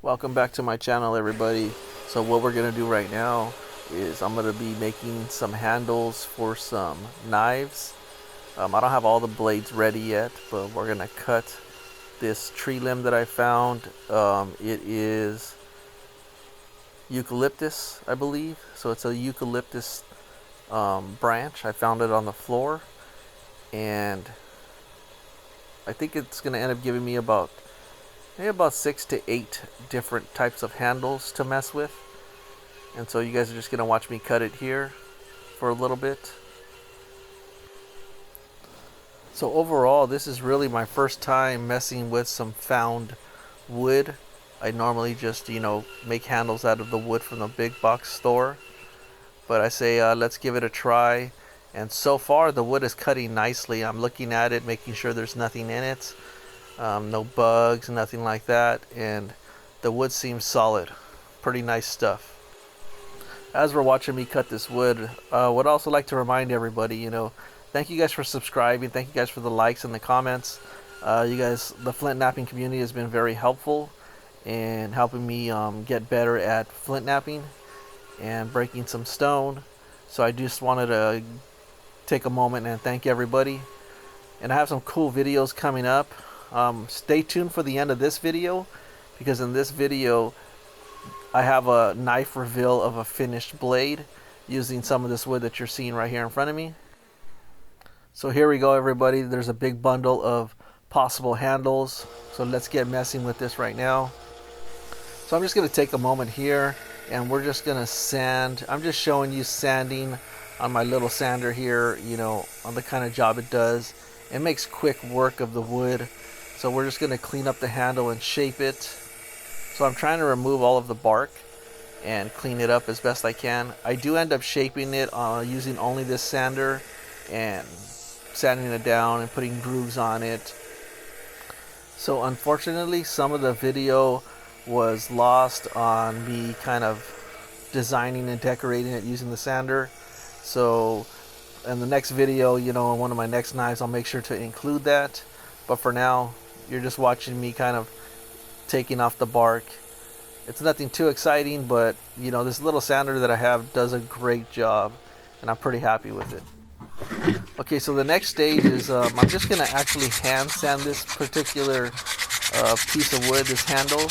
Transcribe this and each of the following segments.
Welcome back to my channel, everybody. So what we're gonna do right now is I'm gonna be making some handles for some knives. I don't have all the blades ready yet, but we're gonna cut this tree limb that I found. It is eucalyptus, I believe. So it's a eucalyptus branch. I found it on the floor, and I think it's gonna end up giving me about 6 to 8 different types of handles to mess with. And so you guys are just gonna watch me cut it here for a little bit. So overall, this is really my first time messing with some found wood. I normally just, make handles out of the wood from the big box store. But I say, let's give it a try. And so far, the wood is cutting nicely. I'm looking at it, making sure there's nothing in it. No bugs, nothing like that, and the wood seems solid. Pretty nice stuff. As we're watching me cut this wood, would also like to remind everybody, thank you guys for subscribing. Thank you guys for the likes and the comments. You guys, the flint knapping community has been very helpful in helping me get better at flint knapping and breaking some stone. So I just wanted to take a moment and thank everybody. And I have some cool videos coming up. Stay tuned for the end of this video, because in this video I have a knife reveal of a finished blade using some of this wood that you're seeing right here in front of me. So here we go, everybody. There's a big bundle of possible handles, so let's get messing with this right now. So I'm just going to take a moment here and we're just going to sand. I'm just showing you sanding on my little sander here, on the kind of job it does. It makes quick work of the wood. So we're just going to clean up the handle and shape it. So I'm trying to remove all of the bark and clean it up as best I can. I do end up shaping it using only this sander and sanding it down and putting grooves on it. So unfortunately, some of the video was lost on me kind of designing and decorating it using the sander. So in the next video, in one of my next knives, I'll make sure to include that. But for now, you're just watching me kind of taking off the bark. It's nothing too exciting, but this little sander that I have does a great job, and I'm pretty happy with it. Okay, so the next stage is I'm just going to actually hand sand this particular piece of wood, this handle.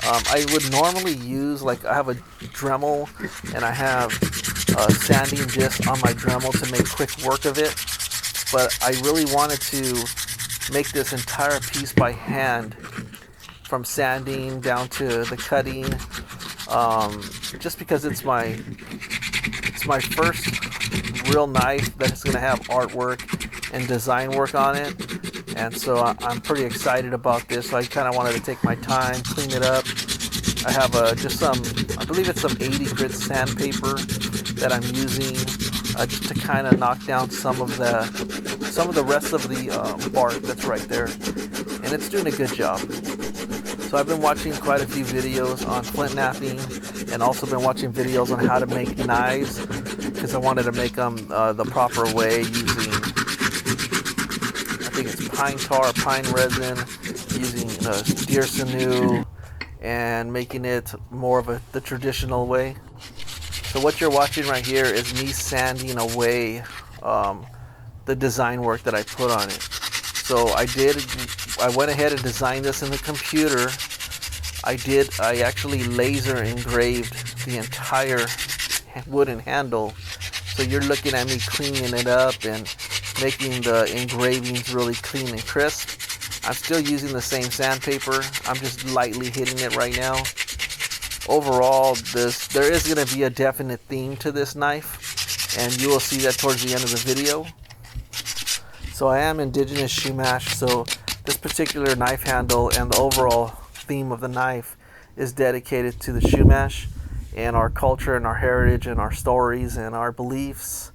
I would normally use, I have a Dremel, and I have a sanding disc on my Dremel to make quick work of it. But I really wanted to make this entire piece by hand, from sanding down to the cutting, just because it's my first real knife that's going to have artwork and design work on it. And so I'm pretty excited about this. So I kind of wanted to take my time, clean it up. I have just some, I believe it's some 80 grit sandpaper that I'm using just to kind of knock down some of the rest of the bark that's right there, and it's doing a good job. So I've been watching quite a few videos on flint knapping, and also been watching videos on how to make knives, because I wanted to make them the proper way, using, I think it's pine tar, pine resin, using deer sinew, and making it more of the traditional way. So what you're watching right here is me sanding away the design work that I put on it. So I went ahead and designed this in the computer. I actually laser engraved the entire wooden handle. So you're looking at me cleaning it up and making the engravings really clean and crisp. I'm still using the same sandpaper. I'm just lightly hitting it right now. Overall, there is going to be a definite theme to this knife, and you will see that towards the end of the video. So I am Indigenous Chumash, so this particular knife handle and the overall theme of the knife is dedicated to the Chumash and our culture and our heritage and our stories and our beliefs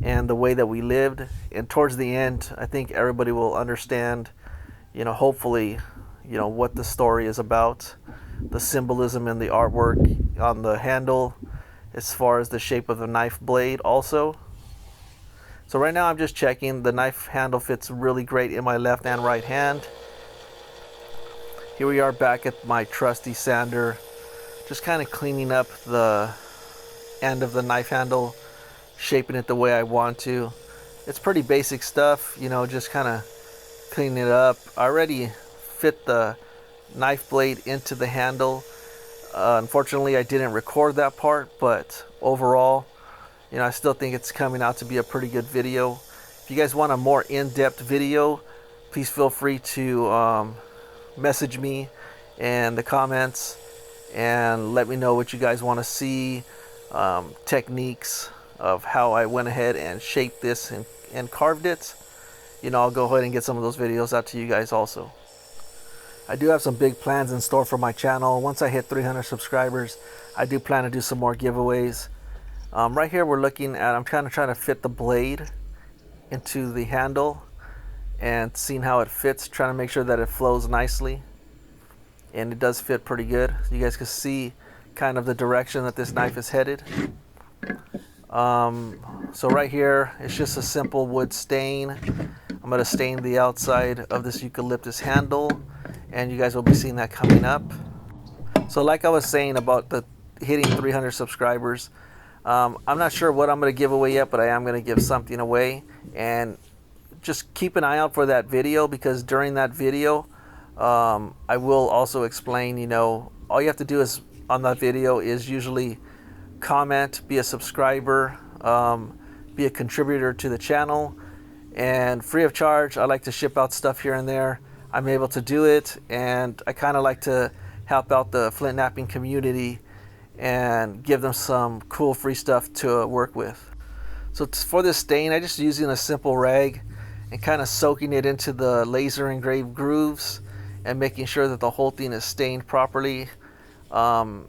and the way that we lived. And towards the end, I think everybody will understand, hopefully, what the story is about, the symbolism and the artwork on the handle, as far as the shape of the knife blade also. So right now I'm just checking. The knife handle fits really great in my left and right hand. Here we are back at my trusty sander, just kind of cleaning up the end of the knife handle, shaping it the way I want to. It's pretty basic stuff, you know, just kind of cleaning it up. I already fit the knife blade into the handle. Unfortunately, I didn't record that part, but overall, you know, I still think it's coming out to be a pretty good video. If you guys want a more in-depth video, please feel free to message me in the comments and let me know what you guys want to see, techniques of how I went ahead and shaped this and carved it. You know, I'll go ahead and get some of those videos out to you guys also. I do have some big plans in store for my channel. Once I hit 300 subscribers, I do plan to do some more giveaways. Right here we're looking at, I'm kind of trying to fit the blade into the handle and seeing how it fits, trying to make sure that it flows nicely. And it does fit pretty good. You guys can see kind of the direction that this knife is headed. So right here, it's just a simple wood stain. I'm going to stain the outside of this eucalyptus handle, and you guys will be seeing that coming up. So like I was saying about the hitting 300 subscribers, I'm not sure what I'm going to give away yet, but I am going to give something away. And just keep an eye out for that video, because during that video, I will also explain, you know, all you have to do is on that video is usually comment, be a subscriber, be a contributor to the channel, and free of charge. I like to ship out stuff here and there. I'm able to do it, and I kind of like to help out the flint knapping community and give them some cool free stuff to work with. So for this stain, I'm just using a simple rag and kind of soaking it into the laser engraved grooves and making sure that the whole thing is stained properly. And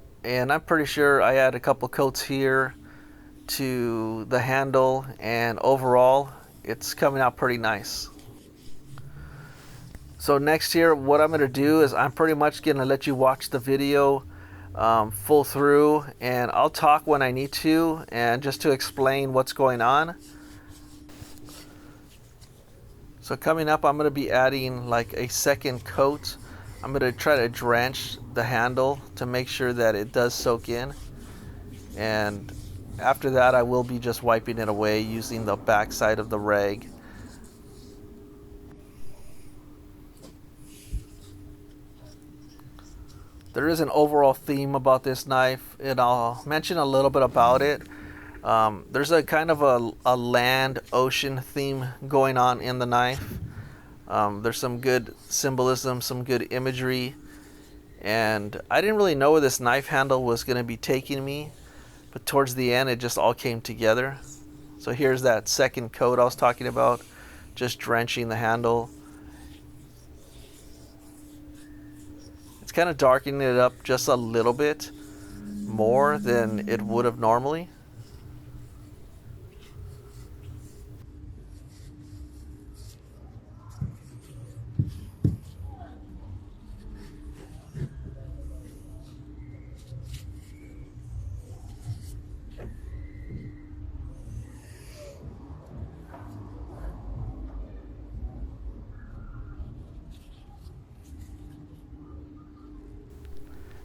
I'm pretty sure I add a couple coats here to the handle, and overall it's coming out pretty nice. So next here, what I'm going to do is I'm pretty much going to let you watch the video full through, and I'll talk when I need to, and just to explain what's going on. So coming up, I'm going to be adding like a second coat. I'm going to try to drench the handle to make sure that it does soak in, and after that I will be just wiping it away using the back side of the rag. There is an overall theme about this knife, and I'll mention a little bit about it. There's a kind of a land ocean theme going on in the knife. There's some good symbolism, some good imagery, and I didn't really know where this knife handle was going to be taking me, but towards the end it just all came together. So here's that second coat I was talking about, just drenching the handle. It's kind of darkening it up just a little bit more than it would have normally.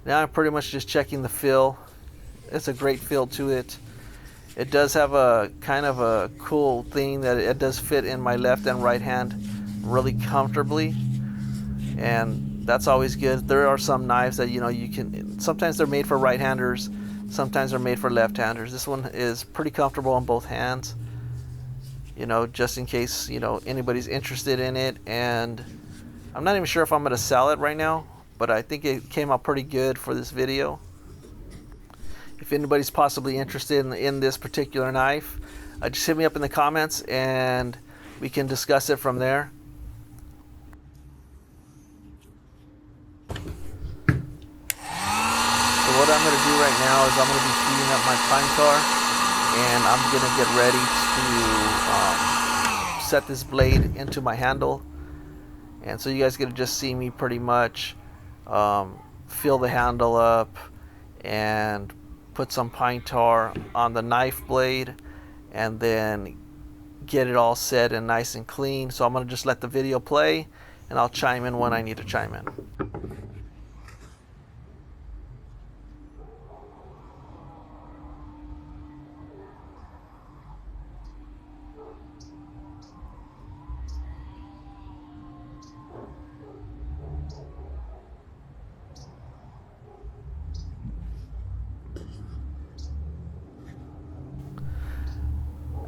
Now I'm pretty much just checking the feel. It's a great feel to it. It does have a kind of a cool thing that it does fit in my left and right hand really comfortably, and that's always good. There are some knives that, you know, you can, sometimes they're made for right-handers, sometimes they're made for left-handers. This one is pretty comfortable on both hands, you know, just in case, you know, anybody's interested in it. And I'm not even sure if I'm going to sell it right now, but I think it came out pretty good for this video. If anybody's possibly interested in this particular knife, just hit me up in the comments and we can discuss it from there. So what I'm going to do right now is I'm going to be heating up my pine tar, and I'm going to get ready to set this blade into my handle. And so you guys get to just see me pretty much fill the handle up and put some pine tar on the knife blade, and then get it all set and nice and clean. So I'm going to just let the video play, and I'll chime in when I need to chime in.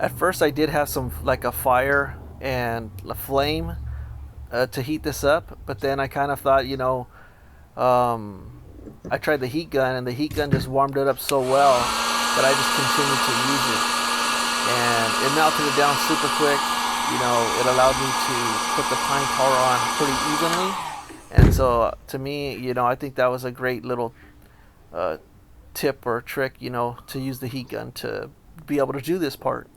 At first I did have some like a fire and a flame to heat this up, but then I kind of thought, I tried the heat gun, and the heat gun just warmed it up so well that I just continued to use it, and it melted it down super quick. It allowed me to put the pine tar on pretty evenly, and so to me, I think that was a great little tip or trick, to use the heat gun to be able to do this part.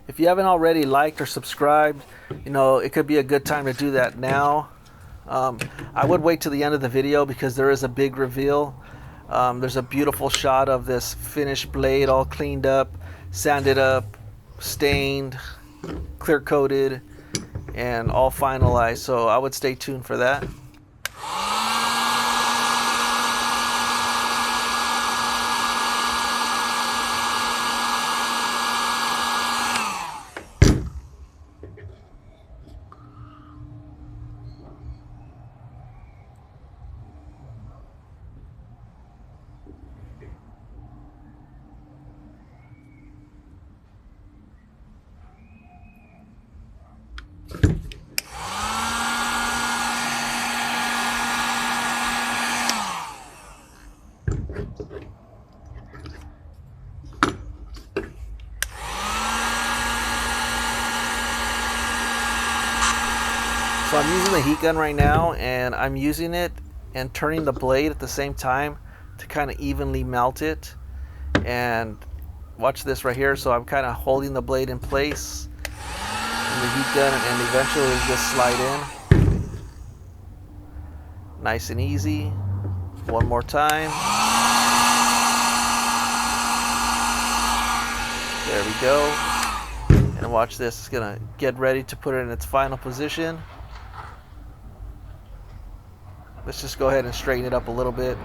If you haven't already liked or subscribed, it could be a good time to do that now. I would wait till the end of the video because there is a big reveal. There's a beautiful shot of this finished blade all cleaned up, sanded up, stained, clear coated, and all finalized. So I would stay tuned for that. So I'm using the heat gun right now, and I'm using it and turning the blade at the same time to kind of evenly melt it. And watch this right here. So I'm kind of holding the blade in place in the heat gun, and eventually it'll just slide in. Nice and easy. One more time. There we go. And watch this. It's gonna get ready to put it in its final position. Let's just go ahead and straighten it up a little bit.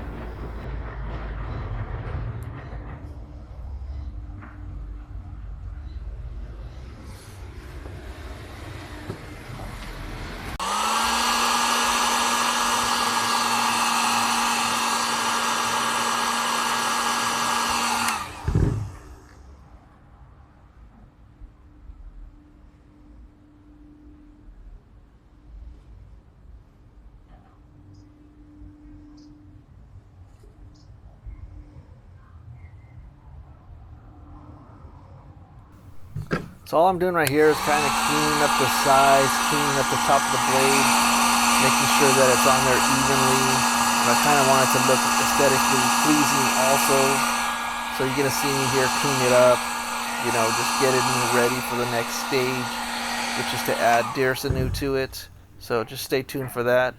So all I'm doing right here is kind of cleaning up the sides, cleaning up the top of the blade, making sure that it's on there evenly. And I kind of want it to look aesthetically pleasing also. So you're going to see me here clean it up, just getting ready for the next stage, which is to add deer sinew to it. So just stay tuned for that.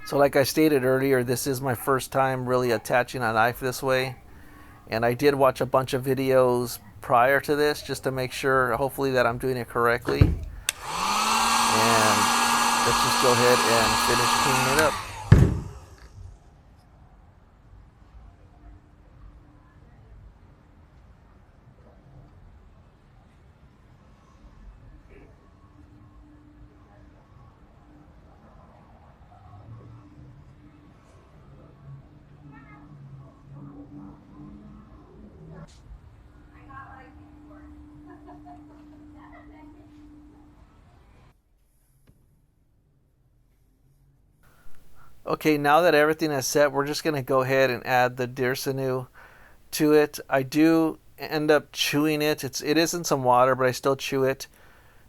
So like I stated earlier, this is my first time really attaching a knife this way. And I did watch a bunch of videos prior to this just to make sure, hopefully, that I'm doing it correctly. And let's just go ahead and finish cleaning it up. Okay, now that everything is set, we're just going to go ahead and add the deer sinew to it. I do end up chewing it. It is in some water, but I still chew it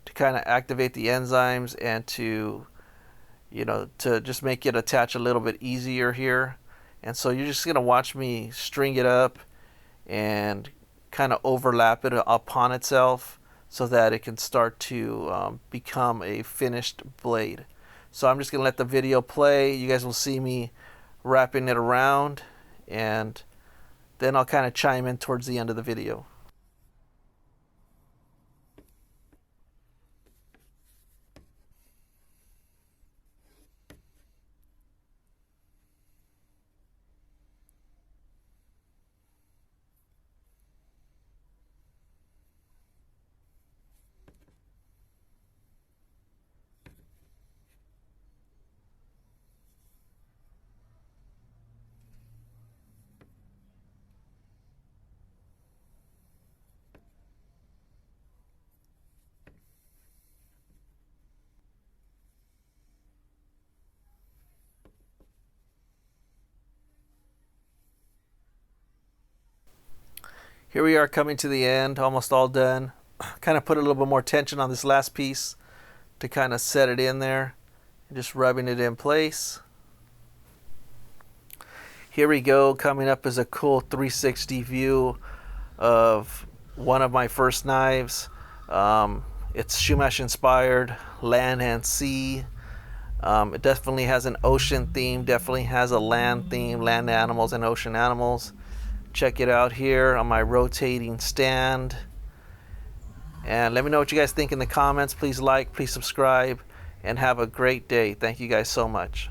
to kind of activate the enzymes and to, you know, to just make it attach a little bit easier here. And so you're just going to watch me string it up and kind of overlap it upon itself so that it can start to become a finished blade. So I'm just going to let the video play. You guys will see me wrapping it around, and then I'll kind of chime in towards the end of the video. Here we are coming to the end, almost all done. Kind of put a little bit more tension on this last piece to kind of set it in there, and just rubbing it in place. Here we go, coming up is a cool 360 view of one of my first knives. It's Chumash inspired, land and sea. It definitely has an ocean theme, definitely has a land theme, land animals and ocean animals. Check it out here on my rotating stand. And let me know what you guys think in the comments. Please like, please subscribe, and have a great day. Thank you guys so much.